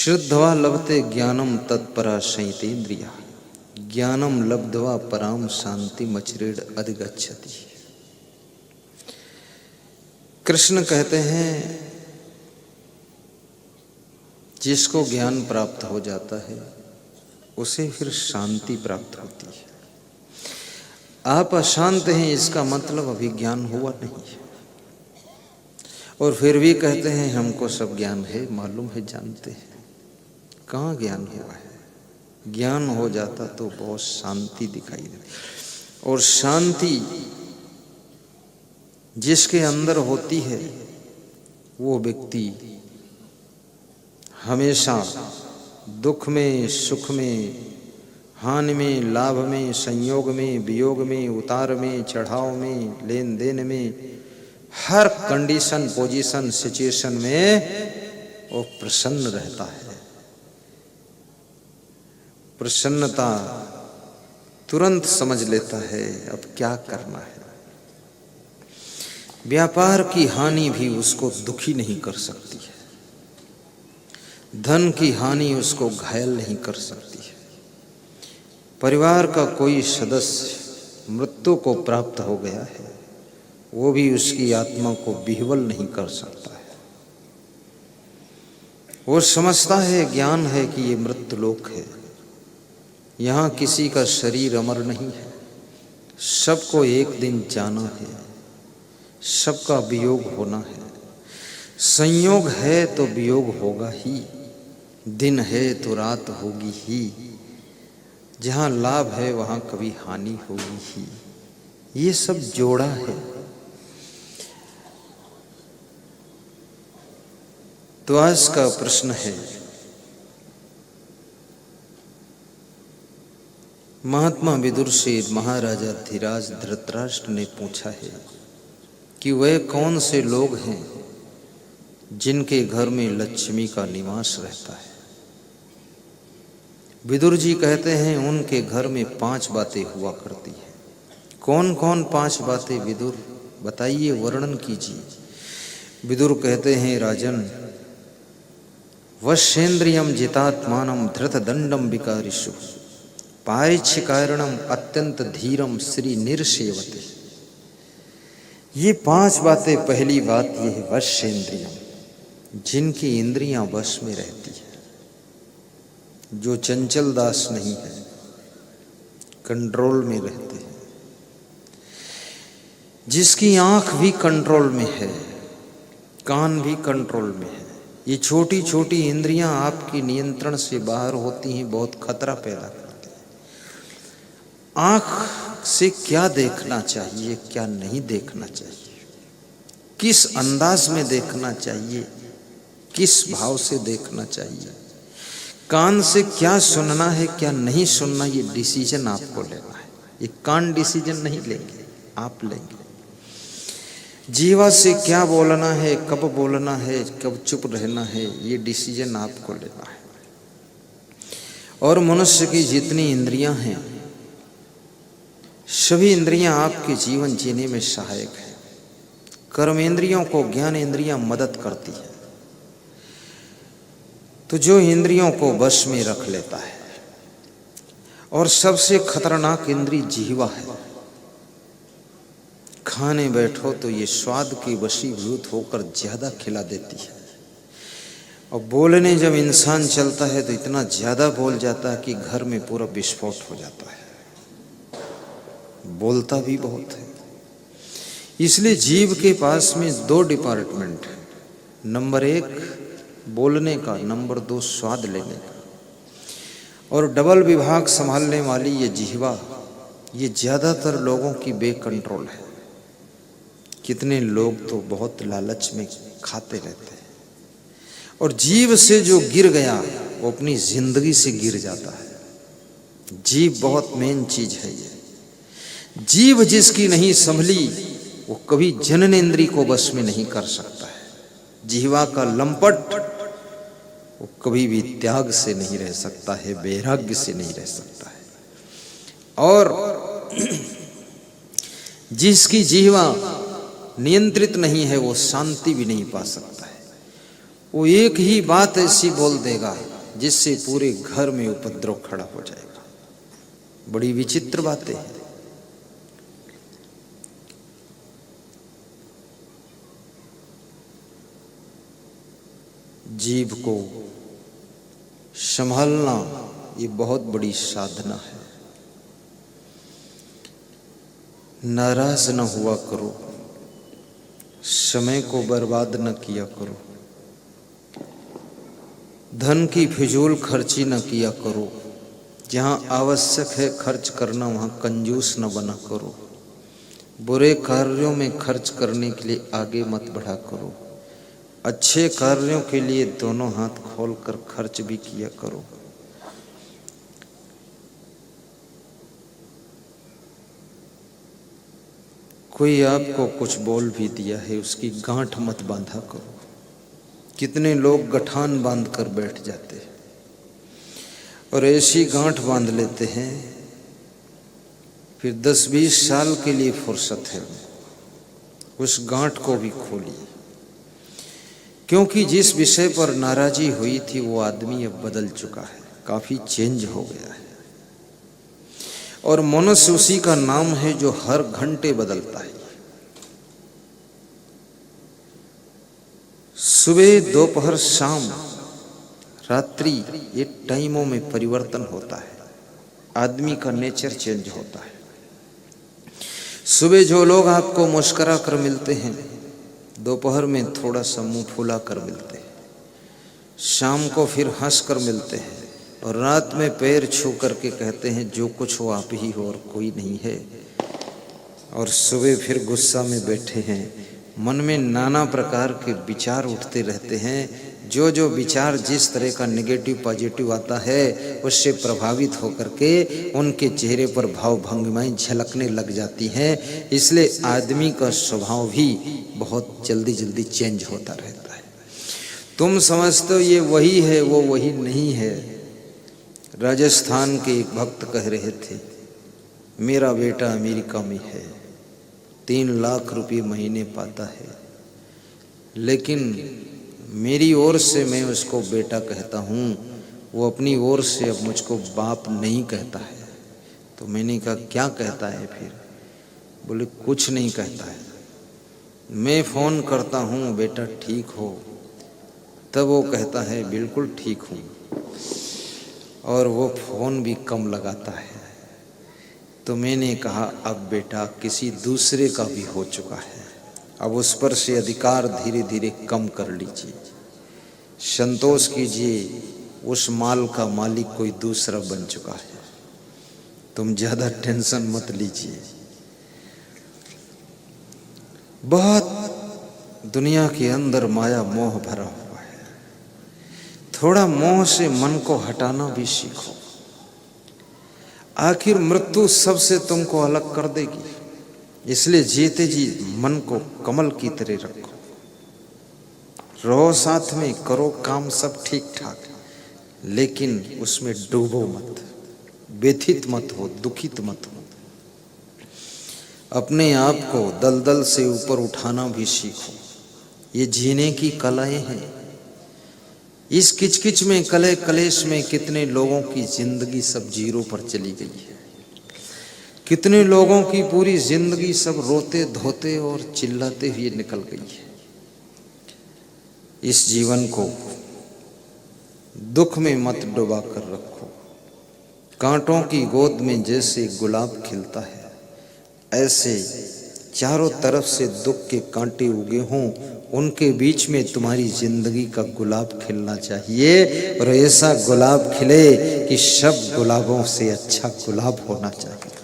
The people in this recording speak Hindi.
श्रद्धवा लभते ज्ञानम तत्परा शयितेन्द्रिया ज्ञानम लब्ध्वा पराम शांति मचरेड अधिगच्छति। कृष्ण कहते हैं जिसको ज्ञान प्राप्त हो जाता है उसे फिर शांति प्राप्त होती है। आप अशांत हैं इसका मतलब अभी ज्ञान हुआ नहीं है, और फिर भी कहते हैं हमको सब ज्ञान है, मालूम है, जानते हैं। कहाँ ज्ञान हुआ है? ज्ञान हो जाता तो बहुत शांति दिखाई देती, और शांति जिसके अंदर होती है वो व्यक्ति हमेशा दुख में, सुख में, हानि में, लाभ में, संयोग में, वियोग में, उतार में, चढ़ाव में, लेन देन में, हर कंडीशन, पोजीशन, सिचुएशन में वो प्रसन्न रहता है। प्रसन्नता तुरंत समझ लेता है अब क्या करना है। व्यापार की हानि भी उसको दुखी नहीं कर सकती है, धन की हानि उसको घायल नहीं कर सकती है। परिवार का कोई सदस्य मृत्यु को प्राप्त हो गया है, वो भी उसकी आत्मा को विह्वल नहीं कर सकता है। वो समझता है, ज्ञान है कि ये मृत्यु लोक है, यहाँ किसी का शरीर अमर नहीं है, सबको एक दिन जाना है, सबका वियोग होना है। संयोग है तो वियोग होगा ही, दिन है तो रात होगी ही, जहाँ लाभ है वहाँ कभी हानि होगी ही। ये सब जोड़ा है। तो आज का प्रश्न है, महात्मा विदुर से महाराजा धीराज धृतराष्ट्र ने पूछा है कि वह कौन से लोग हैं जिनके घर में लक्ष्मी का निवास रहता है। विदुर जी कहते हैं उनके घर में 5 बातें हुआ करती है। कौन कौन 5 बातें विदुर बताइए, वर्णन कीजिए। विदुर कहते हैं, राजन, वश्येन्द्रियम जितात्मानम धृतदंडम विकारिषु पारिच्छिकारणम अत्यंत धीरम श्री निर्सेवते। ये 5 बातें। पहली बात ये है वश्येन्द्रियम, जिनकी इंद्रियां वश में रहती है, जो चंचल दास नहीं है, कंट्रोल में रहते हैं, जिसकी आंख भी कंट्रोल में है, कान भी कंट्रोल में है। ये छोटी छोटी इंद्रियां आपकी नियंत्रण से बाहर होती हैं, बहुत खतरा पैदा करती हैं। आंख से क्या देखना चाहिए, क्या नहीं देखना चाहिए, किस अंदाज में देखना चाहिए, किस भाव से देखना चाहिए, कान से क्या सुनना है, क्या नहीं सुनना, ये डिसीजन आपको लेना है। ये कान डिसीजन नहीं लेंगे, आप लेंगे। जीवा से क्या बोलना है, कब बोलना है, कब चुप रहना है, ये डिसीजन आपको लेना है। और मनुष्य की जितनी इंद्रियां हैं, सभी इंद्रियां आपके जीवन जीने में सहायक है। कर्मेंद्रियों को ज्ञान इंद्रियां मदद करती है। तो जो इंद्रियों को वश में रख लेता है, और सबसे खतरनाक इंद्री जिह्वा है। खाने बैठो तो ये स्वाद की वशीभूत होकर ज्यादा खिला देती है, और बोलने जब इंसान चलता है तो इतना ज्यादा बोल जाता है कि घर में पूरा विस्फोट हो जाता है। बोलता भी बहुत है। इसलिए जीव के पास में 2 डिपार्टमेंट है, नंबर 1 बोलने का, नंबर 2 स्वाद लेने का। और डबल विभाग संभालने वाली ये जिह्वा, ये ज्यादातर लोगों की बेकंट्रोल है। कितने लोग तो बहुत लालच में खाते रहते हैं, और जीव से जो गिर गया वो अपनी जिंदगी से गिर जाता है। जीव बहुत मेन चीज है। ये जीव जिसकी नहीं संभली वो कभी जननेन्द्रिय को वश में नहीं कर सकता है। जिह्वा का लंपट वो कभी भी त्याग से नहीं रह सकता है, वैराग्य से नहीं रह सकता है। और जिसकी जिह्वा नियंत्रित नहीं है वो शांति भी नहीं पा सकता है। वो एक ही बात ऐसी बोल देगा जिससे पूरे घर में उपद्रव खड़ा हो जाएगा। बड़ी विचित्र बातें हैं। जीव को संभालना ये बहुत बड़ी साधना है। नाराज न हुआ करो, समय को बर्बाद न किया करो, धन की फिजूल खर्ची न किया करो, जहाँ आवश्यक है खर्च करना वहाँ कंजूस न बना करो, बुरे कार्यों में खर्च करने के लिए आगे मत बढ़ा करो, अच्छे कार्यों के लिए दोनों हाथ खोलकर खर्च भी किया करो। कोई आपको कुछ बोल भी दिया है, उसकी गांठ मत बांधा करो। कितने लोग गठान बांध कर बैठ जाते हैं और ऐसी गांठ बांध लेते हैं, फिर 10-20 साल के लिए फुर्सत है, उस गांठ को भी खोलिए। क्योंकि जिस विषय पर नाराजी हुई थी वो आदमी अब बदल चुका है, काफी चेंज हो गया है। और मनुष्य उसी का नाम है जो हर घंटे बदलता है। सुबह, दोपहर, शाम, रात्रि, ये टाइमों में परिवर्तन होता है। आदमी का नेचर चेंज होता है। सुबह जो लोग आपको मुस्कुरा कर मिलते हैं, दोपहर में थोड़ा सा मुंह फुला कर मिलते हैं, शाम को फिर हंस कर मिलते हैं, और रात में पैर छू करके कहते हैं जो कुछ हो आप ही हो और कोई नहीं है। और सुबह फिर गुस्सा में बैठे हैं, मन में नाना प्रकार के विचार उठते रहते हैं। जो जो विचार जिस तरह का नेगेटिव पॉजिटिव आता है उससे प्रभावित होकर के उनके चेहरे पर भाव भंगिमाएं झलकने लग जाती हैं। इसलिए आदमी का स्वभाव भी बहुत जल्दी जल्दी चेंज होता रहता है। तुम समझते हो ये वही है, वो वही नहीं है। राजस्थान के एक भक्त कह रहे थे, मेरा बेटा अमेरिका में है, 3 लाख रुपए महीने पाता है, लेकिन मेरी ओर से मैं उसको बेटा कहता हूँ, वो अपनी ओर से अब मुझको बाप नहीं कहता है। तो मैंने कहा क्या कहता है फिर? बोले कुछ नहीं कहता है। मैं फ़ोन करता हूँ, बेटा ठीक हो? तब वो कहता है बिल्कुल ठीक हूँ, और वो फ़ोन भी कम लगाता है। तो मैंने कहा अब बेटा किसी दूसरे का भी हो चुका है, अब उस पर से अधिकार धीरे धीरे कम कर लीजिए, संतोष कीजिए, उस माल का मालिक कोई दूसरा बन चुका है, तुम ज़्यादा टेंशन मत लीजिए। बहुत दुनिया के अंदर माया मोह भरा हुआ है, थोड़ा मोह से मन को हटाना भी सीखो। आखिर मृत्यु सबसे तुमको अलग कर देगी, इसलिए जीते जी मन को कमल की तरह रखो, रहो साथ में, करो काम सब ठीक ठाक, लेकिन उसमें डूबो मत, व्यथित मत हो, दुखित मत हो। अपने आप को दलदल से ऊपर उठाना भी सीखो। ये जीने की कलाएं हैं। इस किचकिच में, कले कलेश में कितने लोगों की जिंदगी सब जीरो पर चली गई है। कितने लोगों की पूरी जिंदगी सब रोते धोते और चिल्लाते हुए निकल गई है। इस जीवन को दुख में मत डुबा कर रखो। कांटों की गोद में जैसे गुलाब खिलता है, ऐसे चारों तरफ से दुख के कांटे उगे हों, उनके बीच में तुम्हारी जिंदगी का गुलाब खिलना चाहिए, और ऐसा गुलाब खिले कि सब गुलाबों से अच्छा गुलाब होना चाहिए।